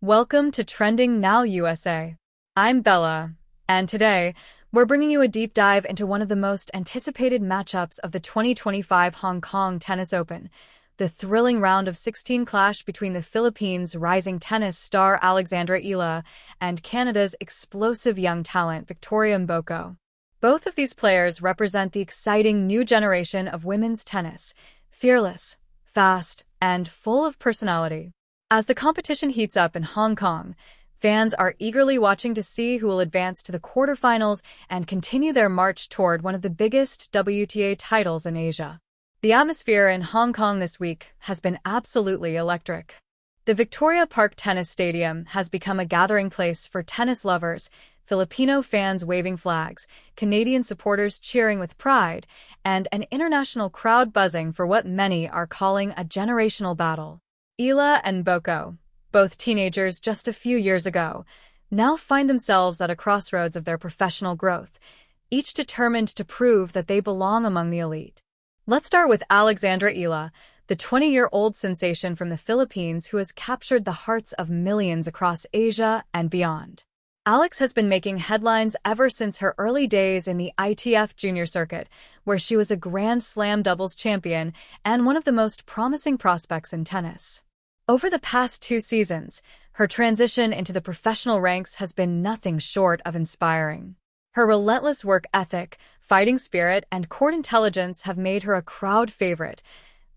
Welcome to Trending Now USA. I'm Bella, and today we're bringing you a deep dive into one of the most anticipated matchups of the 2025 Hong Kong Tennis Open, the thrilling round of 16 clash between the Philippines' rising tennis star Alexandra Ela and Canada's explosive young talent Victoria Mboko. Both of these players represent the exciting new generation of women's tennis, fearless, fast, and full of personality. As the competition heats up in Hong Kong, fans are eagerly watching to see who will advance to the quarterfinals and continue their march toward one of the biggest WTA titles in Asia. The atmosphere in Hong Kong this week has been absolutely electric. The Victoria Park Tennis Stadium has become a gathering place for tennis lovers, Filipino fans waving flags, Canadian supporters cheering with pride, and an international crowd buzzing for what many are calling a generational battle. Ela and Mboko, both teenagers just a few years ago, now find themselves at a crossroads of their professional growth, each determined to prove that they belong among the elite. Let's start with Alexandra Ela, the 20-year-old sensation from the Philippines who has captured the hearts of millions across Asia and beyond. Alex has been making headlines ever since her early days in the ITF junior circuit, where she was a Grand Slam doubles champion and one of the most promising prospects in tennis. Over the past 2 seasons, her transition into the professional ranks has been nothing short of inspiring. Her relentless work ethic, fighting spirit, and court intelligence have made her a crowd favorite,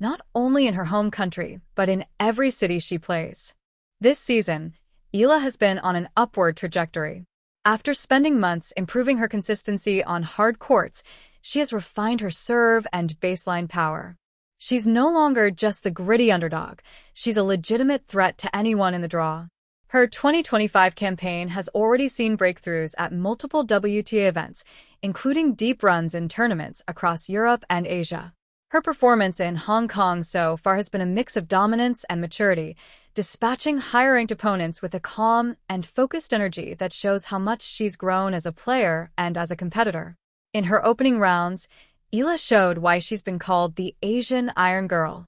not only in her home country, but in every city she plays. This season, Ela has been on an upward trajectory. After spending months improving her consistency on hard courts, she has refined her serve and baseline power. She's no longer just the gritty underdog, she's a legitimate threat to anyone in the draw. Her 2025 campaign has already seen breakthroughs at multiple WTA events, including deep runs in tournaments across Europe and Asia. Her performance in Hong Kong so far has been a mix of dominance and maturity, dispatching higher-ranked opponents with a calm and focused energy that shows how much she's grown as a player and as a competitor. In her opening rounds, Ela showed why she's been called the Asian Iron Girl.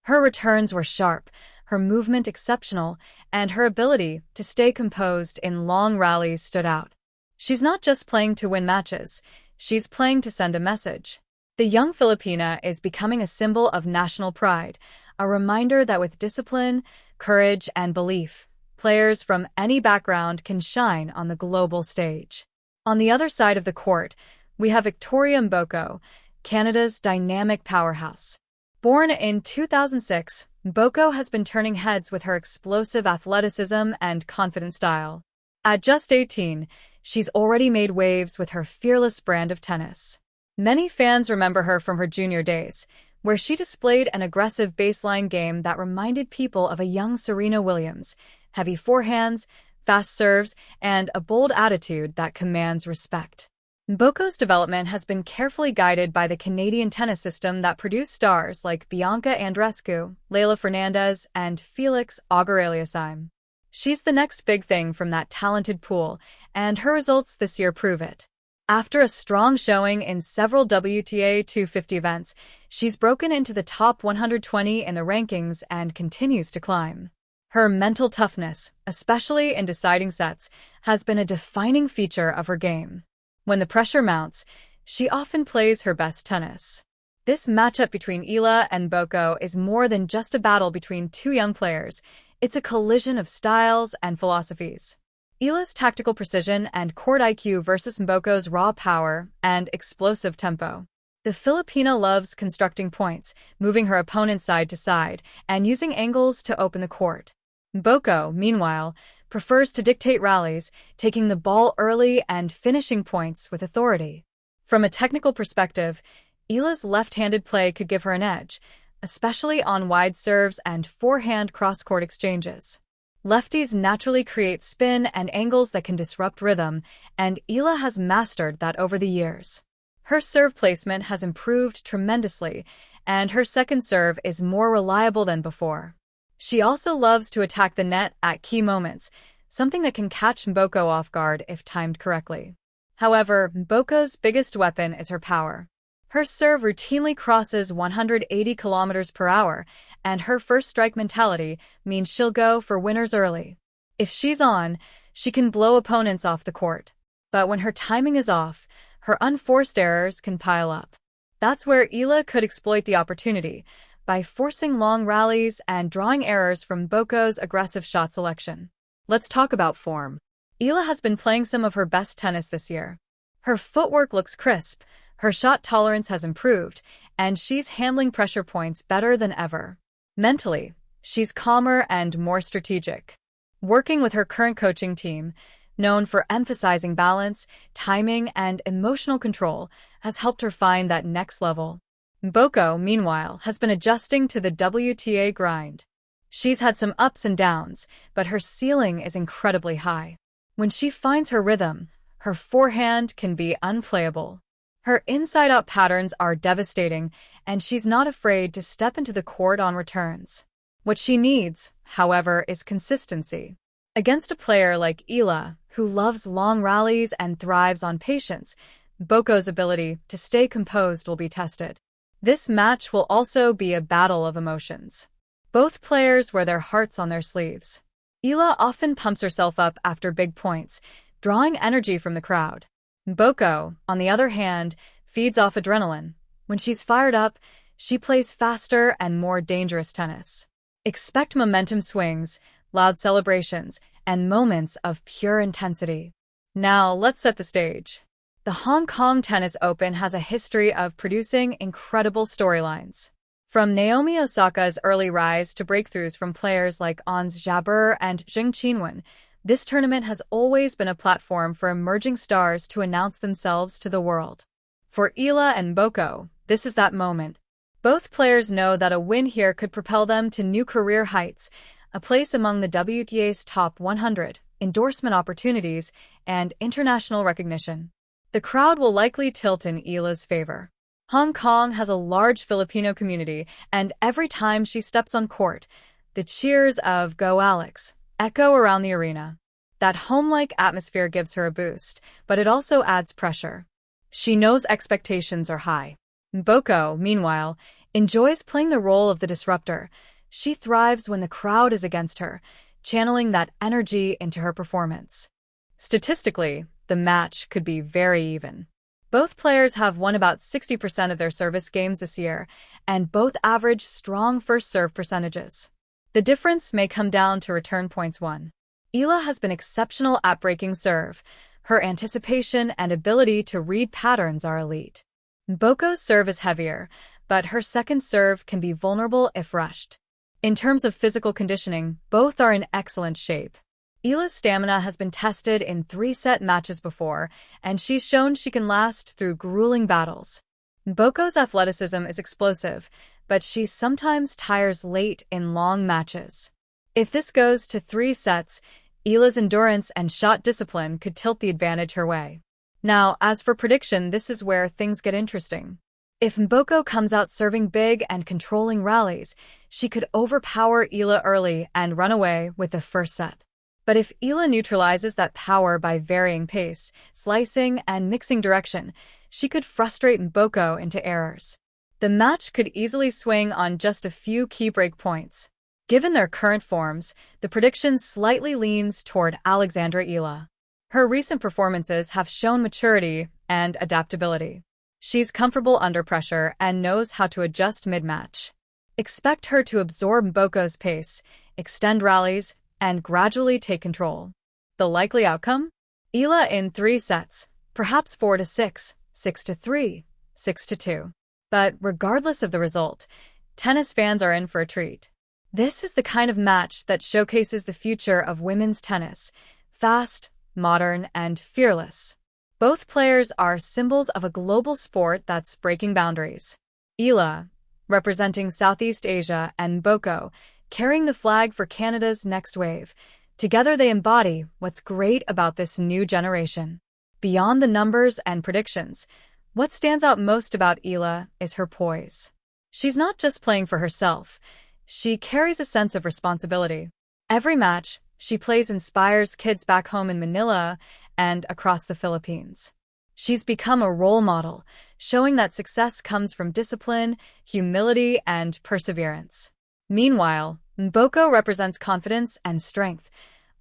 Her returns were sharp, her movement exceptional, and her ability to stay composed in long rallies stood out. She's not just playing to win matches, she's playing to send a message. The young Filipina is becoming a symbol of national pride, a reminder that with discipline, courage, and belief, players from any background can shine on the global stage. On the other side of the court, we have Victoria Mboko, Canada's dynamic powerhouse. Born in 2006, Mboko has been turning heads with her explosive athleticism and confident style. At just 18, she's already made waves with her fearless brand of tennis. Many fans remember her from her junior days, where she displayed an aggressive baseline game that reminded people of a young Serena Williams, heavy forehands, fast serves, and a bold attitude that commands respect. Mboko's development has been carefully guided by the Canadian tennis system that produced stars like Bianca Andreescu, Leylah Fernandez, and Felix Auger-Aliassime. She's the next big thing from that talented pool, and her results this year prove it. After a strong showing in several WTA 250 events, she's broken into the top 120 in the rankings and continues to climb. Her mental toughness, especially in deciding sets, has been a defining feature of her game. When the pressure mounts, she often plays her best tennis. This matchup between Ela and Mboko is more than just a battle between two young players. It's a collision of styles and philosophies. Ela's tactical precision and court IQ versus Mboko's raw power and explosive tempo. The Filipina loves constructing points, moving her opponent side to side, and using angles to open the court. Mboko, meanwhile, prefers to dictate rallies, taking the ball early and finishing points with authority. From a technical perspective, Ela's left-handed play could give her an edge, especially on wide serves and forehand cross-court exchanges. Lefties naturally create spin and angles that can disrupt rhythm, and Ela has mastered that over the years. Her serve placement has improved tremendously, and her second serve is more reliable than before. She also loves to attack the net at key moments, something that can catch Mboko off guard if timed correctly. However, Mboko's biggest weapon is her power. Her serve routinely crosses 180 kilometers per hour, and her first strike mentality means she'll go for winners early. If she's on, she can blow opponents off the court. But when her timing is off, her unforced errors can pile up. That's where Ela could exploit the opportunity by forcing long rallies and drawing errors from Mboko's aggressive shot selection. Let's talk about form. Ela has been playing some of her best tennis this year. Her footwork looks crisp, her shot tolerance has improved, and she's handling pressure points better than ever. Mentally, she's calmer and more strategic. Working with her current coaching team, known for emphasizing balance, timing, and emotional control, has helped her find that next level. Mboko, meanwhile, has been adjusting to the WTA grind. She's had some ups and downs, but her ceiling is incredibly high. When she finds her rhythm, her forehand can be unplayable. Her inside-out patterns are devastating, and she's not afraid to step into the court on returns. What she needs, however, is consistency. Against a player like Ela, who loves long rallies and thrives on patience, Mboko's ability to stay composed will be tested. This match will also be a battle of emotions. Both players wear their hearts on their sleeves. Ela often pumps herself up after big points, drawing energy from the crowd. Mboko, on the other hand, feeds off adrenaline. When she's fired up, she plays faster and more dangerous tennis. Expect momentum swings, loud celebrations, and moments of pure intensity. Now, let's set the stage. The Hong Kong Tennis Open has a history of producing incredible storylines. From Naomi Osaka's early rise to breakthroughs from players like Ons Jabeur and Zheng Qinwen, this tournament has always been a platform for emerging stars to announce themselves to the world. For Ela and Mboko, this is that moment. Both players know that a win here could propel them to new career heights, a place among the WTA's top 100, endorsement opportunities, and international recognition. The crowd will likely tilt in Ela's favor. Hong Kong has a large Filipino community, and every time she steps on court, the cheers of "Go Alex" echo around the arena. That home-like atmosphere gives her a boost, but it also adds pressure. She knows expectations are high. Mboko, meanwhile, enjoys playing the role of the disruptor. She thrives when the crowd is against her, channeling that energy into her performance. Statistically, the match could be very even. Both players have won about 60% of their service games this year, and both average strong first serve percentages. The difference may come down to return points won. Ela has been exceptional at breaking serve. Her anticipation and ability to read patterns are elite. Mboko's serve is heavier, but her second serve can be vulnerable if rushed. In terms of physical conditioning, both are in excellent shape. Ela's stamina has been tested in 3-set matches before, and she's shown she can last through grueling battles. Mboko's athleticism is explosive, but she sometimes tires late in long matches. If this goes to 3 sets, Ela's endurance and shot discipline could tilt the advantage her way. Now, as for prediction, this is where things get interesting. If Mboko comes out serving big and controlling rallies, she could overpower Ela early and run away with the first set. But if Ela neutralizes that power by varying pace, slicing, and mixing direction, she could frustrate Mboko into errors. The match could easily swing on just a few key break points. Given their current forms, the prediction slightly leans toward Alexandra Ela. Her recent performances have shown maturity and adaptability. She's comfortable under pressure and knows how to adjust mid-match. Expect her to absorb Mboko's pace, extend rallies, and gradually take control. The likely outcome? Ela in 3 sets, perhaps 4-6, 6-3, 6-2. But regardless of the result, tennis fans are in for a treat. This is the kind of match that showcases the future of women's tennis: fast, modern, and fearless. Both players are symbols of a global sport that's breaking boundaries. Ela, representing Southeast Asia, and Mboko, carrying the flag for Canada's next wave. Together they embody what's great about this new generation. Beyond the numbers and predictions, what stands out most about Ela is her poise. She's not just playing for herself. She carries a sense of responsibility. Every match she plays inspires kids back home in Manila and across the Philippines. She's become a role model, showing that success comes from discipline, humility, and perseverance. Meanwhile, Mboko represents confidence and strength,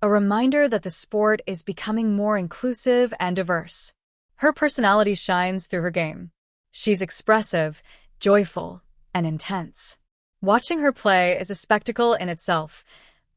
a reminder that the sport is becoming more inclusive and diverse. Her personality shines through her game. She's expressive, joyful, and intense. Watching her play is a spectacle in itself,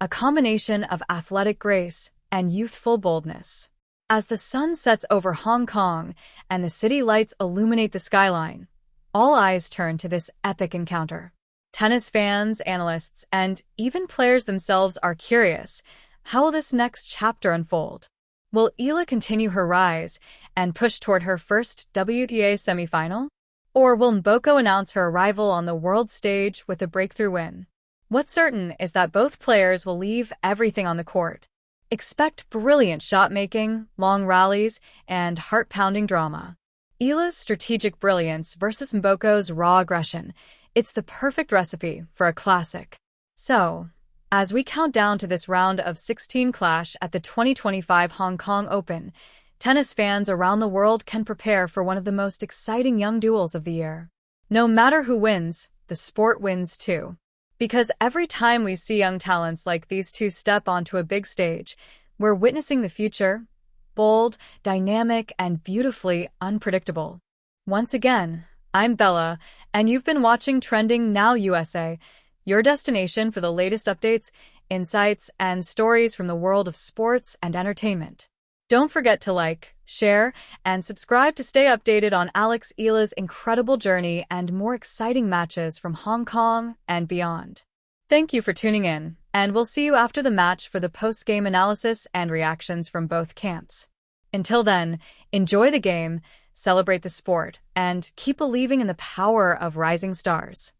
a combination of athletic grace and youthful boldness. As the sun sets over Hong Kong and the city lights illuminate the skyline, all eyes turn to this epic encounter. Tennis fans, analysts, and even players themselves are curious. How will this next chapter unfold? Will Ela continue her rise and push toward her first WTA semifinal? Or will Mboko announce her arrival on the world stage with a breakthrough win? What's certain is that both players will leave everything on the court. Expect brilliant shot-making, long rallies, and heart-pounding drama. Ela's strategic brilliance versus Mboko's raw aggression. It's the perfect recipe for a classic. So, as we count down to this round of 16 clash at the 2025 Hong Kong Open, tennis fans around the world can prepare for one of the most exciting young duels of the year. No matter who wins, the sport wins too. Because every time we see young talents like these two step onto a big stage, we're witnessing the future, bold, dynamic, and beautifully unpredictable. Once again, I'm Bella, and you've been watching Trending Now USA, your destination for the latest updates, insights, and stories from the world of sports and entertainment. Don't forget to like, share, and subscribe to stay updated on Alex Eala's incredible journey and more exciting matches from Hong Kong and beyond. Thank you for tuning in, and we'll see you after the match for the post-game analysis and reactions from both camps. Until then, enjoy the game, celebrate the sport, and keep believing in the power of rising stars.